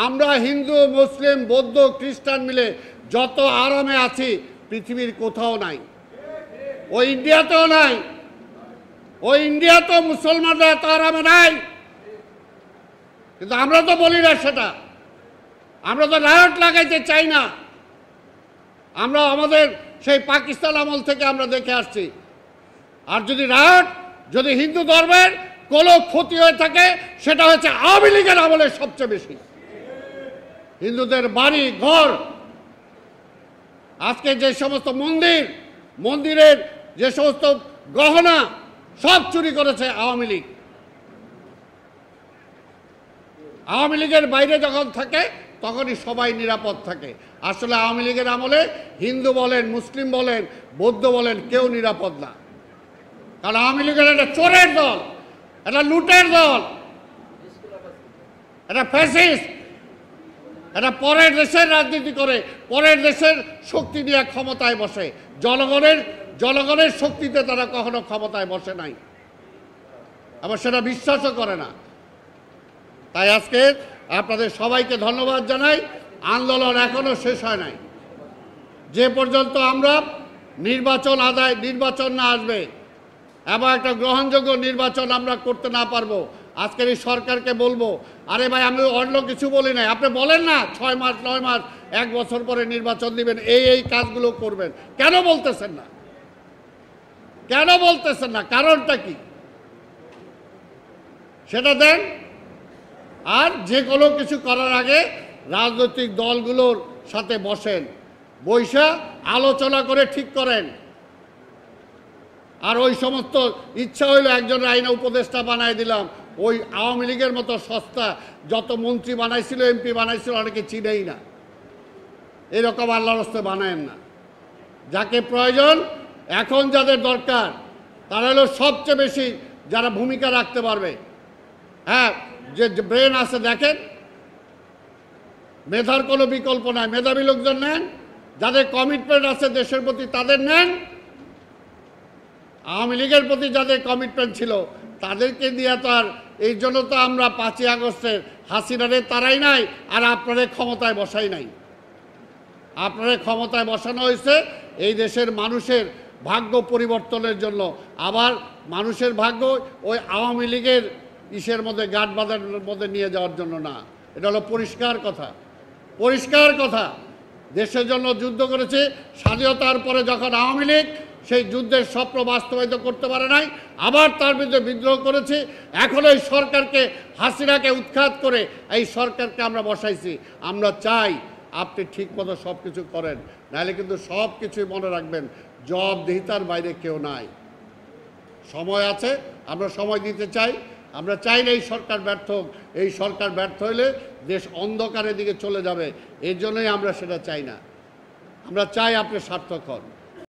আমরা হিন্দু মুসলিম বৌদ্ধ খ্রিস্টান মিলে যত আরামে আছি পৃথিবীর কোথাও নাই, ওই ইন্ডিয়াতেও নাই। ওই ইন্ডিয়াতেও মুসলমানরা এত আরামে নাই, কিন্তু আমরা তো বলি না সেটা। আমরা তো রায়ট লাগাইতে চাই না। আমরা আমাদের সেই পাকিস্তান আমল থেকে আমরা দেখে আসছি। আর যদি রায়ট, যদি হিন্দু ধর্মের কোনো ক্ষতি হয়ে থাকে সেটা হচ্ছে আওয়ামী লীগের আমলে সবচেয়ে বেশি। হিন্দুদের বাড়ি ঘর, আজকে যে সমস্ত মন্দিরের যে সমস্ত গহনা সব চুরি করেছে আওয়ামী লীগ। আওয়ামী লীগের বাইরে যখন থাকে তখনই সবাই নিরাপদ থাকে। আসলে আওয়ামী লীগের আমলে হিন্দু বলেন, মুসলিম বলেন, বৌদ্ধ বলেন, কেউ নিরাপদ না। কারণ আওয়ামী লীগের একটা চোরের দল, একটা লুটের দল, একটা ফ্যাসিস্ট, এটা পরের দেশের রাজনীতি করে, পরের দেশের শক্তি দিয়ে ক্ষমতায় বসে। জনগণের শক্তিতে তারা কখনো ক্ষমতায় বসে নাই, আবার সেটা বিশ্বাসও করে না। তাই আজকে আপনাদের সবাইকে ধন্যবাদ জানাই। আন্দোলন এখনো শেষ হয় নাই। যে পর্যন্ত আমরা নির্বাচন না আসবে এবং একটা গ্রহণযোগ্য নির্বাচন আমরা করতে না পারবো, আজকের এই সরকারকে বলবো, আরে ভাই আমি অন্য কিছু বলি নাই, আপনি বলেন না 6 মাস 9 মাস 1 বছর পরে নির্বাচন দিবেন, এই কাজগুলো করবেন, কেন বলতেছেন না? কেন বলতেছেন না? কারণটা কি সেটা দেন। আর যে কোনো কিছু করার আগে রাজনৈতিক দলগুলোর সাথে বসেন, বৈশা আলোচনা করে ঠিক করেন। আর ওই সমস্ত ইচ্ছা হইলো একজন আইন উপদেষ্টা বানাই দিলাম, ওই আওয়ামী লীগের মতো সস্তা যত মন্ত্রী বানাইছিল, এমপি বানাইছিল, অনেকে চিনেই না। এরকম আল্লাহর রাস্তায় বানায়েন না। যাকে প্রয়োজন, এখন যাদের দরকার তারা হলো সবচেয়ে বেশি যারা ভূমিকা রাখতে পারবে। হ্যাঁ, যে ব্রেন আছে দেখেন, মেধার কোনো বিকল্প নাই। মেধাবী লোকজন নেন, যাদের কমিটমেন্ট আছে দেশের প্রতি তাদের নেন। আওয়ামী লীগের প্রতি যাদের কমিটমেন্ট ছিল তাদেরকে দিয়ে তো আর, এই জন্য তো আমরা 5ই আগস্টের হাসিনারে তারাই নাই, আর আপনাদের ক্ষমতায় বসাই নাই। আপনাদের ক্ষমতায় বসানো হয়েছে এই দেশের মানুষের ভাগ্য পরিবর্তনের জন্য, আবার মানুষের ভাগ্য ওই আওয়ামী লীগের ইসের মধ্যে গাঁট বাঁধার মধ্যে নিয়ে যাওয়ার জন্য না। এটা হলো পরিষ্কার কথা, পরিষ্কার কথা। দেশের জন্য যুদ্ধ করেছে, স্বাধীনতার পরে যখন আওয়ামী লীগ সেই যুদ্ধের স্বপ্ন বাস্তবায়িত করতে পারে নাই, আবার তার বিরুদ্ধে বিদ্রোহ করেছে। এখন এই সরকারকে, হাসিনাকে উৎখাত করে এই সরকারকে আমরা বসাইছি। আমরা চাই আপনি ঠিক মতো সব কিছু করেন, নাহলে কিন্তু সব কিছুই মনে রাখবেন জবাবদিহিতার বাইরে কেউ নাই। সময় আছে, আমরা সময় দিতে চাই। আমরা চাই না এই সরকার ব্যর্থ হোক। এই সরকার ব্যর্থ হলে দেশ অন্ধকারের দিকে চলে যাবে, এর জন্যই আমরা সেটা চাই না। আমরা চাই আপনি সার্থক হন।